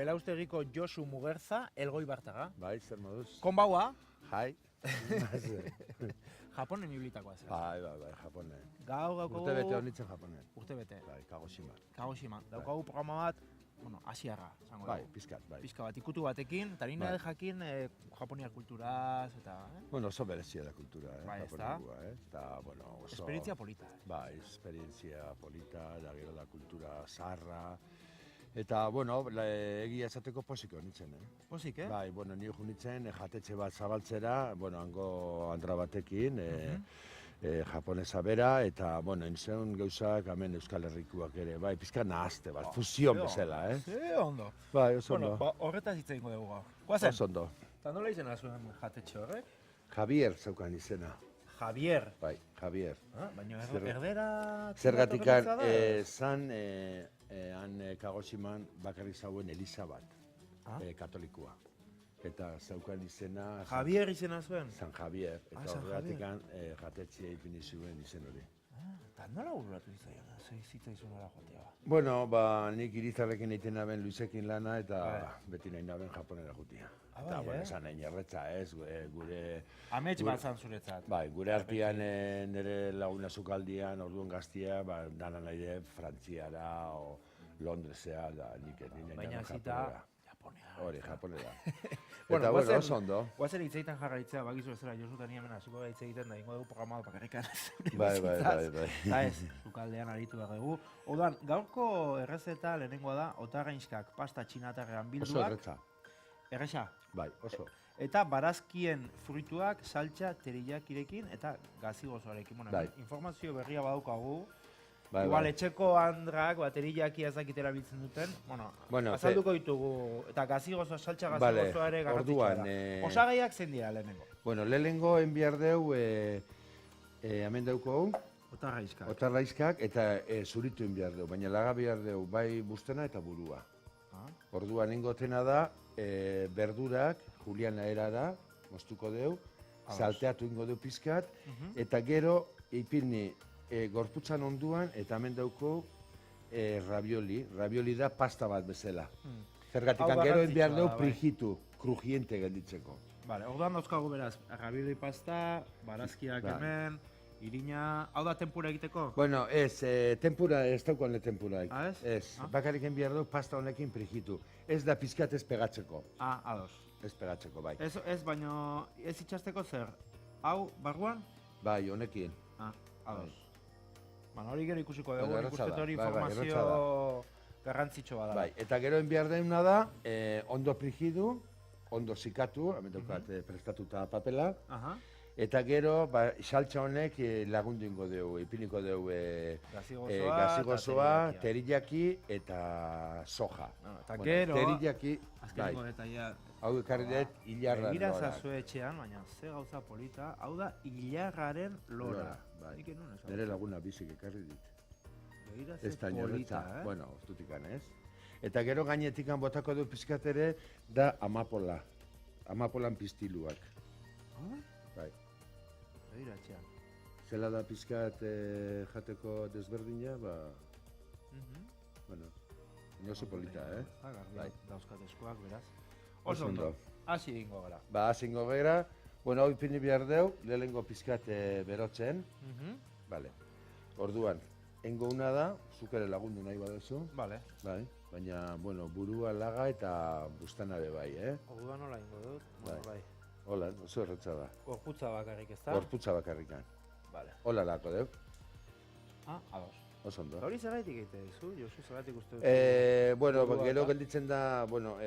Belaustegiko Josu Mugerza, Elgoi Bartaga. Bai, zer moduz? Konbaua. Jai. Japonen ibilitakoa zer. Bai, Japonen. Gaur daukagu... Urte bete honitzen Japonen. Urte bete. Bai, Kagoshima. Kagoshima. Daukagu programa bat, asiarra, zango bai, dugu. pizkat, bai. Pizka bat, ikutu batekin, eta nina jakin japoniar kulturaz, eta... Bueno, oso berezia da kultura, Bai, japonegua, eta, bueno, oso... Esperientzia polita. Bai, esperientzia polita, da gero da kultura zaharra. Eta, bueno, egia esateko posik honitzen, Posik, Bai, bueno, nio junitzen jatetxe bat zabaltzera, bueno, hango andra batekin, japonesa bera, eta, bueno, enzeun gauzak hemen Euskal Herrikuak ere, bai, pizka nahazte bat, fusion bezala, Ze ondo. Bai, oso ondo. Bueno, horretaz hitz egingo dugu gaur. Guazen? Oso ondo. Eta nola izena zuen jatetxe horrek? Javier zeukan izena. Javier. Bai, Javier. Baina erdera... Zergatikan, zan, han Kagoshiman bakarrik zauen Eliza bat, katolikoa. Eta zeukan izena... Javier izena zuen? San Javier. Eta horretikan jatetxea ipini zuen izen hori. Eta nola bururatu izaian, zitzaizun ara jotea? Bueno, nik irizarrekin egiten naben Luisekin lana eta beti nahi naben Japonera jutia. Eta, bueno, esan nahi erretza, gure... Amets bat zan zuretzat. Bai, gure artian nire laguna zukaldian, orduan gaztia, dana nahi de Frantziara o Londresea, da nik nahi naben Japonera. Hori, Japonera. Eta, bueno, oso ondo. Guazen hitz egiten jarraitzea, bakizu ezera, Josu eta niamena, zuko hitz egiten da, ingo dugu programa bakarrikan ez. Bai. Eta ez, zukaldean aritu behar dugu. Oduan, gaurko errezeta lehenengoa da, otarrainskak pasta txinatarrean bilduak. Oso erretza. Erresa? Bai, oso. Eta barazkien fruituak, saltxa, terillakirekin eta gazigozoarekin. Bueno, informazio berria badaukagu. Igual, etxeko andrak, terillaki ezakitera biltzen duten. Bueno, azalduko ditugu. Eta gazigozoa, saltxa gazigozoa ere garrantzitsua da. Osagaiak zein dira lehenengo? Bueno, lehenengo enbiar deu, hemen dauko hau. Otarraizkak eta zuritu enbiar deu. Baina laga behar deu, bai bustena eta burua. Orduan ingotena da, berdurak, juliana erara, moztuko deu, salteatu ingo deu pizkat, eta gero ipini gorputzan onduan, eta hemen dauko ravioli. Ravioli da pasta bat bezala. Zergatikan gero enbiar deu prijitu, krujiente gelditzeko. Bale, orduan dauzkagu beraz, ravioli pasta, barazkiak hemen, irina, hau da tempura egiteko? Bueno, ez, tempura ez daukoan tempura. Ez? Bakarrik enbiar deu pasta honekin prijitu. Ez da pizkat ez pegatzeko. Ados. Ez pegatzeko, bai. Ez, baino, ez itxasteko zer? Hau, barruan? Bai, honekin. Ados. Baina hori gero ikusiko dugu, ikustet hori informazio garrantzitsu bada. Bai, eta gero enbiar deuna da, ondo prijidu, ondo zikatu, hemen daukat prestatuta papela, eta gero, saltza honek lagundu ingo dugu, ipiniko dugu gazigozoa, terillaki eta soja. Eta gero, terillaki, azkeneko detaia, hau ekarri dut hilarra lora. Begira zazue etxean, baina ze gauza polita, hau da hilarraren lora. Nere laguna bizik ekarri dit. Begira ze polita, Bueno, ustutikan ez. Eta gero gainetikan botako du pizkat ere, da amapola. Amapolan piztiluak. Bai. Begira etxean. Zela da pizkat jateko desberdina, bueno, oso polita, Bai. Dauzkat eskuak, beraz. Oso ondo. Hasi ingo gara. Hasi ingo gara. Bueno, hau ipini behar deu, lehenengo pizkat berotzen. Bale. Orduan, engo una da, zuk ere lagundu nahi baduzu. Bale. Bai. Baina, bueno, burua laga eta bustana be bai, Orduan nola ingo dut? Bai. Hola, oso erretza da. Gorputza bakarrik ez da? Gorputza bakarrikan. Bale. Hola lako deu. Ados. Oso ondo. Hori zergaitik egite dizu, Josu, zergaitik uste dut? Bueno, gero gelditzen da, bueno,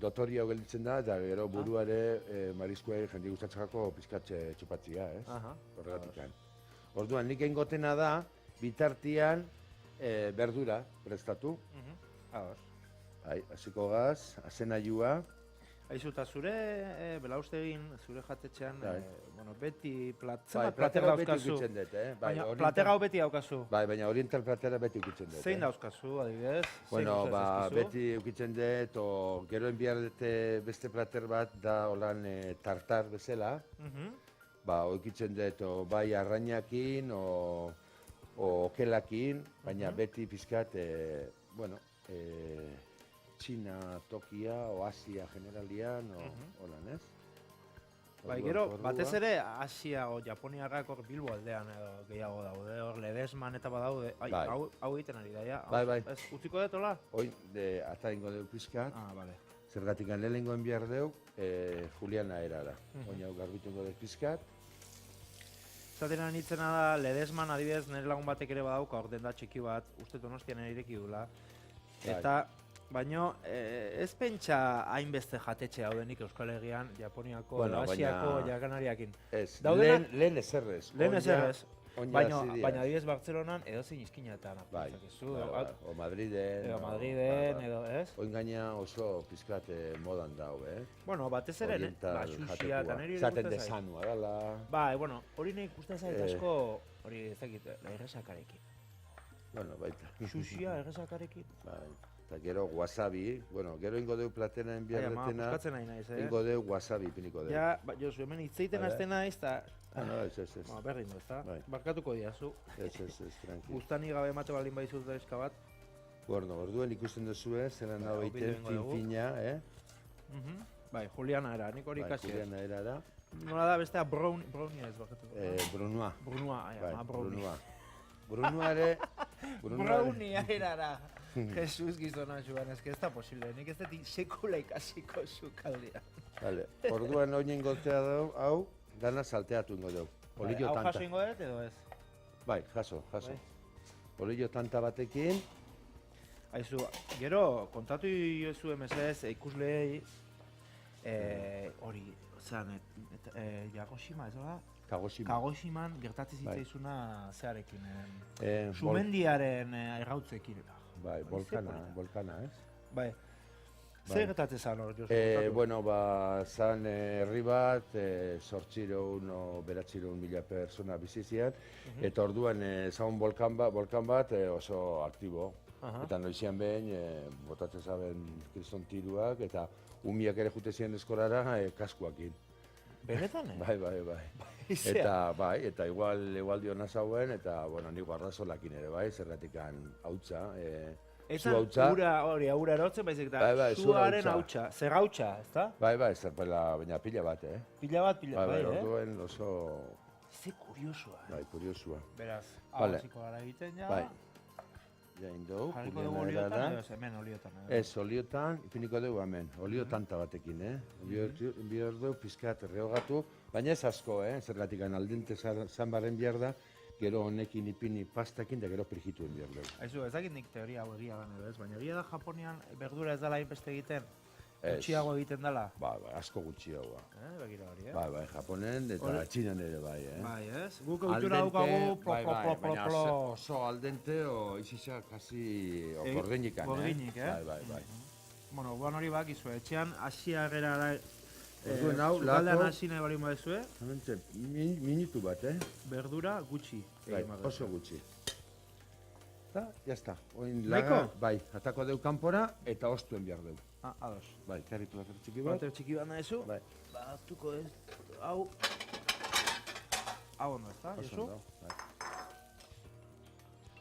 dotoria gelditzen da, eta gero buruare mariskoa jende gustatzeko pizkatxe txupatzia, ez? Horregatikan. Orduan, nik engotena da, bitartian berdura prestatu. Hasiko gaz, azenaiua. Aizu, eta zure belaustegin, zure jatetxean, beti plater dauzkazu. Baina plater hau beti daukazu. Bai, baina oriental platera beti ukitzen dut. Zein dauzkazu, adibidez? Bueno, beti ukitzen dut, gero enbiar dute beste plater bat, da holan tartar bezala. Ukitzen dut, bai arrainakin, okelakin, baina beti pizkat, bueno, Txina tokia, o Asia generalian, o holan, ez? Bai, gero, batez ere, Asia o Japoniarrak hor Bilbo aldean edo gehiago daude, hor Ledesman eta badaude. Hau egiten ari da, ja? Bai. Ez, utziko dut, hola? Hoi, ata ingo deu pizkat. Bale. Zergatik lehenengo enbiar deu, Juliana erara. Oina hau garbitu ingo deu pizkat. Zaten anitzena da, Ledesman adibidez nire lagun batek ere badauka, hor denda txiki bat, uste Donostian ere ireki dula. Eta, baino, ez pentsa hainbeste jatetxe daudenik Euskal Herrian, Japoniako, Asiako, Jakanariakin. Ez, lehen ezerrez. Lehen ezerrez. Baina adibidez Bartzelonan edozein izkinetan. Bai, o Madriden. Edo Madriden, edo ez? Oin gaina oso pizkat modan dau, Bueno, batez ere, xuxia eta niri zaten desanua dala. Bai, bueno, hori nahi ikusten zait asko, hori ezakit, errezakarekin. Bueno, baita. Xuxia errezakarekin. Bai. Eta gero wasabi, bueno, gero ingo deu platena enbiarretena, ingo deu wasabi piniko deu. Ja, Josu, hemen hitzeiten azten naiz, eta... Ez. Berdin du, ezta? Barkatuko diazu. Ez, tranquil. Guztani gabe emate baldin baizut da bat. Bueno, orduen ikusten duzue, zelan hau egiten fin-fina, Bai, Juliana era, nik hori ikasi. Juliana era da. Nola da bestea Brownia ez barkatuko. Brunua. Brownia. Brunua ere... Brownia erara. Jesus gizona joan, ez da posible, nik ez dut sekula ikasiko zukaldea. Vale, orduan hori ingotea dau, hau, dana salteatu ingo dau. Hau jaso ingo dut edo ez? Bai, jaso. Olio tanta batekin. Aizu, gero, kontatu iozu emesez, ikusleei, hori, zean, Yagoshima, ez da? Kagoshiman gertatzi zitzaizuna zearekin, sumendiaren errautzekin. Bai, volkana, ez? Bai. Zer gertatzen zan hor, Josu? Bueno, zan herri bat, 800 o 900.000 persona bizizian, eta orduan zaun volkan bat oso aktibo. Eta noizian behin, botatzen zaben kriston tiruak, eta umiak ere jute ziren eskolara kaskuakin. Benetan, Bai. Eta igual dio nazauen, eta, bueno, nik guardazolakin ere, bai, zerratikan hautsa. Eta ura erotzen, baizik eta zuaren hautsa, zer hautsa, ez da? Bai, baina pila bat, Pila bat, bai, orduen oso... Ze kuriosua, Bai, kuriosua. Beraz, abaziko gara egiten ja... Bai. Jain dugu, jarriko dugu oliotan edo hemen oliotan? Ez, oliotan, ipiniko dugu hemen, olio tanta batekin, Bihar dugu, pizkat rehogatu, baina ez asko, zergatik aldente zanbaren behar da, gero honekin ipini pastakin da gero prigituen behar dugu. Aizu, ezakit nik teoria hau egia gana edo ez, baina egia da Japonian berdura ez dela hainbeste egiten, gutxiago egiten dela? Bai, asko gutxiagoa. Begira hori, Bai, Japonen eta Txinan ere bai, Bai, ez? Guk egitura daukagu, baina oso aldente o izisa kasi gordinik, Gordinik, Bai. Bueno, guan hori bak izue, etxean asiagera zukaldean hasi nahi bali maizue. Minutu bat, Berdura gutxi. Bai, oso gutxi. Eta, jazta. Laiko? Bai, atako deu kanpora eta ostuen behar deu. Ados. Bai, karritu bater txiki bat. Bater txiki bat nahizu. Bai. Batuko ez, hau. Hau ondo ez da, Josu? Bai.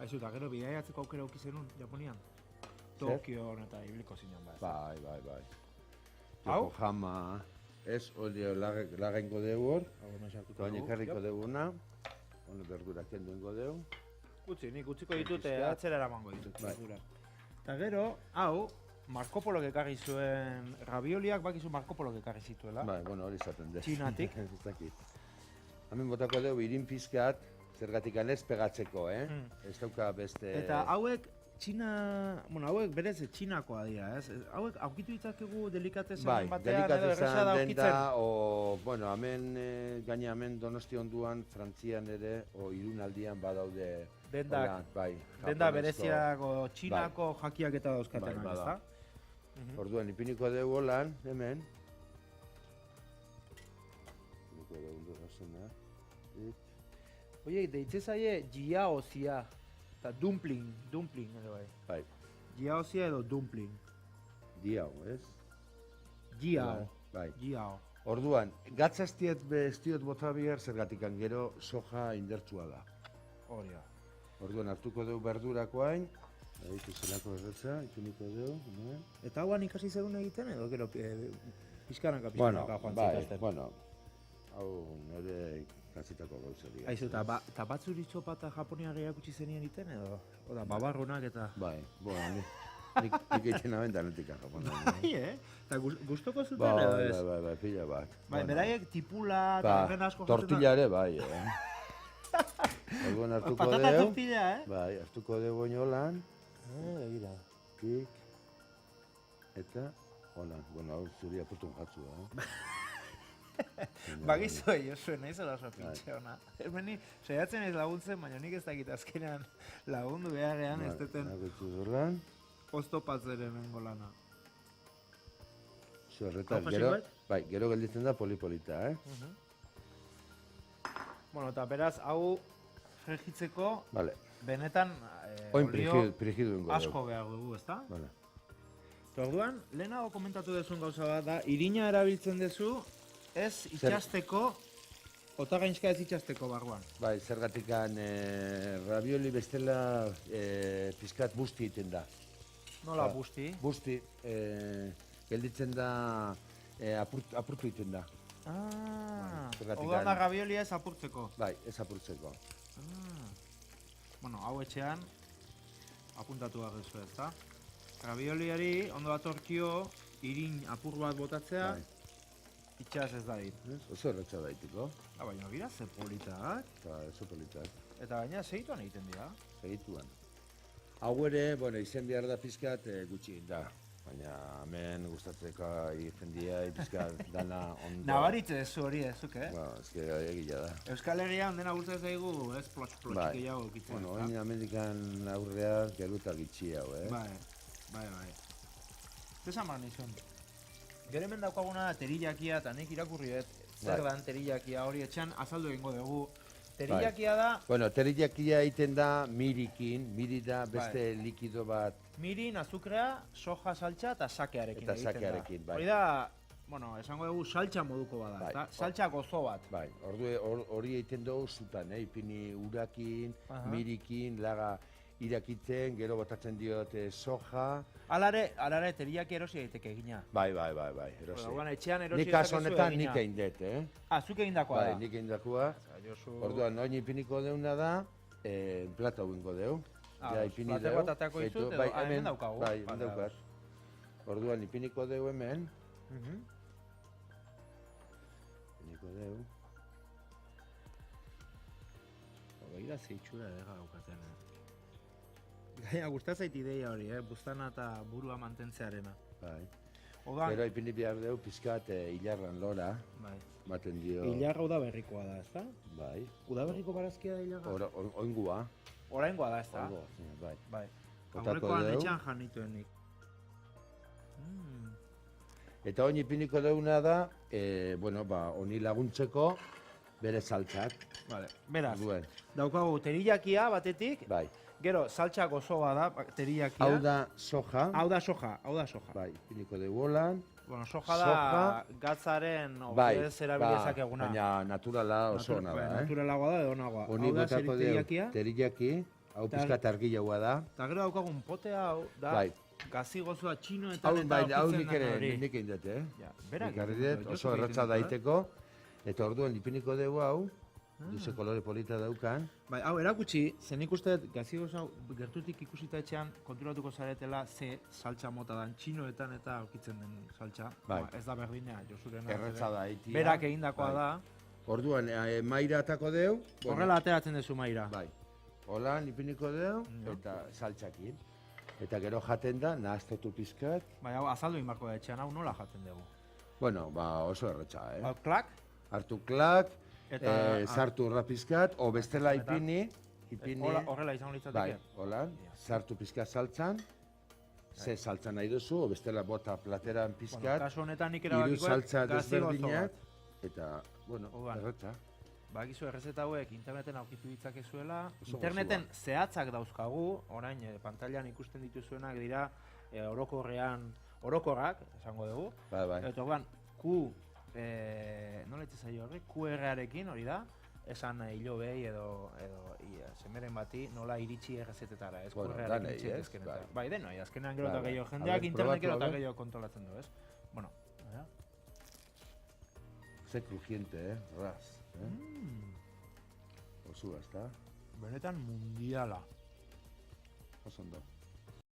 Aizu, eta gero bidaiatzeko aukera auki zenun, Japonian? Tokion eta ibiliko zinean bat. Bai. Hau? Yokohama, ez, hori lagaingo deu hor. Baina karriko deuna. Hone berdura kendu ingo deu. Nik utziko ditut, atzera eramango ditut. Eta gero, hau, Marco Polok ekarri zuen ravioliak, bakizu Marco Polok ekarri zituela. Bai, bueno, hori izaten dut. Txinatik. Hemen botako dugu irin pizkat, zergatik ez pegatzeko, Ez dauka beste... Eta hauek hauek berez Txinakoa dira, ez? Hauek aukitu ditzakegu delikatezen batean edo erresa da aukitzen? Bueno, hemen Donosti onduan, Frantzian ere, o Irunaldian badaude... Denda bereziako Txinako jakiak eta dauzkatenak, ez da? Orduan, ipiniko dugu lan, hemen. Ipiniko dugu dugazena. Oie, deitze zaie jiaozia, eta dumpling edo bai. Jiaozia edo dumpling. Jiao, ez? Jiao. Bai. Jiao. Orduan, gatzaztiet bestiot bota bihar, zergatikan gero soja indertsua da. Hori da. Orduan, hartuko dugu berdurakoain, Eta zelako erretza, ipiniko dugu. Eta hauan ikasi zegoen egiten edo gero pizkanaka joan zitazten? Bueno, hau nire ikasitako gauza dira. Aizu, eta batzuri txopa eta japoniarriak utzi zenien egiten edo? Oda, babarronak eta... Bai, nik egiten naben danetik japoniarriak. Bai, Eta gustoko zuten edo ez? Bai, pila bat. Bai, beraiek tipula eta horren asko jatzen... Tortilla ere, bai, Orduan hartuko dugu. Patata tortilla, Bai, hartuko dugu oinolan. Egira. Pik. Eta, hola, bueno, hau zuri apurtun jatzu da. Bagizue, Josue, nahiz oso pintxe hona. Hermeni, saiatzen ez laguntzen, baina nik ez dakit azkenean lagundu beharrean ez deten oztopatzeren nengo lana. Zerretan, gero gelditzen da polipolita, Bueno, eta beraz, hau fregitzeko, benetan olio asko behar dugu, ezta? Orduan, lehenago komentatu duzun gauza bat da, irina erabiltzen duzu, ez itxasteko, otagainzka ez itxasteko barruan. Bai, zergatikan ravioli bestela pizkat busti egiten da. Nola busti? Busti, gelditzen da, apurtu egiten da. Odan da ravioli ez apurtzeko? Bai, ez apurtzeko. Bueno, hau etxean, apuntatu behar duzu ez da? Ravioliari ondo datorkio, irin apur bat botatzea, itxas ez da dit. Oso erratxa daitiko. Baina gira, ze politak. Oso politak. Eta gaina segituan egiten dira? Segituan. Hau ere, izen behar da pizkat gutxi da. Baina hemen gustatzeko egiten dira, pizkat dana ondo. Nabaritze ez hori ezuk, Ez egila da. Euskal Herrian dena gustatzen zaigu, ez plotx-plotx gehiago egitzen. Bueno, oin Amerikan aurrea geruta gitxi hau, Bai. Zesan behar nizun. Gero hemen daukaguna terillakia, eta nik irakurri zer dan terillakia hori etxean azaldu egingo dugu. Terillakia da... Bueno, terillakia egiten da mirikin, miri da beste likido bat. Mirin, azukrea, soja saltza eta sakearekin egiten da. Eta sakearekin, bai. Hori da, bueno, esango dugu saltza moduko bada, eta saltza gozo bat. Bai, hori egiten dugu zutan, ipini urakin, mirikin, laga irakitzen, gero botatzen diot soja. Alare, terillakia erosi daiteke egina. Bai, erosi. Etxean erosi nik kaso honetan nik egin dut, zuk egindakoa da? Bai, nik egindakoa. Orduan, oin ipiniko deuna da, plata huingo deu. Plater bat atako izut, edo hemen daukagu. Bai, hemen daukat. Orduan, ipiniko deu hemen. Ipiniko deu. Begira zeitxura edera daukaten. Gaina, gustatzait ideia hori, buztana eta burua mantentzearena. Bai. Gero ipini behar dugu pizkat hilarran lora. Baten dio... Hilarra udaberrikoa da, ezta? Bai. Udaberriko barazkia da hilarra? Oingua. Oraingoa da, ezta? Bai. Aurrekoan etxean janituenik. Eta oin ipiniko deuna da, honi laguntzeko bere saltzak. Beraz, daukagu terillakia batetik. Bai. Gero, saltza gozoa da, terillakia. Hau da soja. Hau da soja. Bai, ipiniko dugu holan. Bueno, soja da gatzaren obez erabilizak eguna. Baina naturala oso ona da, Naturalagoa da, edo nagoa. Honi botako dugu terillaki, hau pizkat argilagoa da. Eta gero daukagun pote hau, da gazi gozoa txinoetan eta hau nik egin dut, Nik harri dut, oso erratza daiteko. Eta orduan ipiniko dugu hau, duze kolore polita daukan. Bai, hau erakutsi, zen ikusten gazi gozoa gertutik ikusita etxean konturatuko zaretela ze saltza mota dan txinoetan eta aurkitzen den saltza. Ez da berdina, Josuren erratza da, itia. Berak egindakoa da. Orduan, maira atako deu. Horrela ateratzen duzu maira. Bai. Holan ipiniko deu eta saltzakin. Eta gero jaten da, nahaztetu pizkat. Bai, hau azaldu inbarko da etxean, hau nola jaten dugu? Bueno, oso erratza, Klak? Hartu klak, sartu horra pizkat, o bestela ipini. Horrela izango litzateke? Bai, holan, sartu pizkat saltzan, ze saltzan nahi duzu, o bestela bota plateran pizkat, kasu honetan nik erabakikoet, hiru saltza desberdinak, eta, erratza. Bakizu errezeta hauek interneten aurkitu ditzakezuela. Interneten zehatzak dauzkagu, orain pantailan ikusten dituzuenak dira orokorrak, esango dugu. Bai. Eta orduan, nola itzaio horrek, QR-arekin hori da, esan hilo behi edo semeren bati nola iritsi errezetetara, ez? Bueno, Kurrearekin danei, iritsi ez? daitezkenetan. Bai, denoi, azkenean gero eta Bai, gehiago bai. jendeak A ver, internet gero probatu, eta a ver. gehiago kontrolatzen du, ez? Bueno, Ze crujiente, ras. Osua, ezta? benetan mundiala. Oso ondo.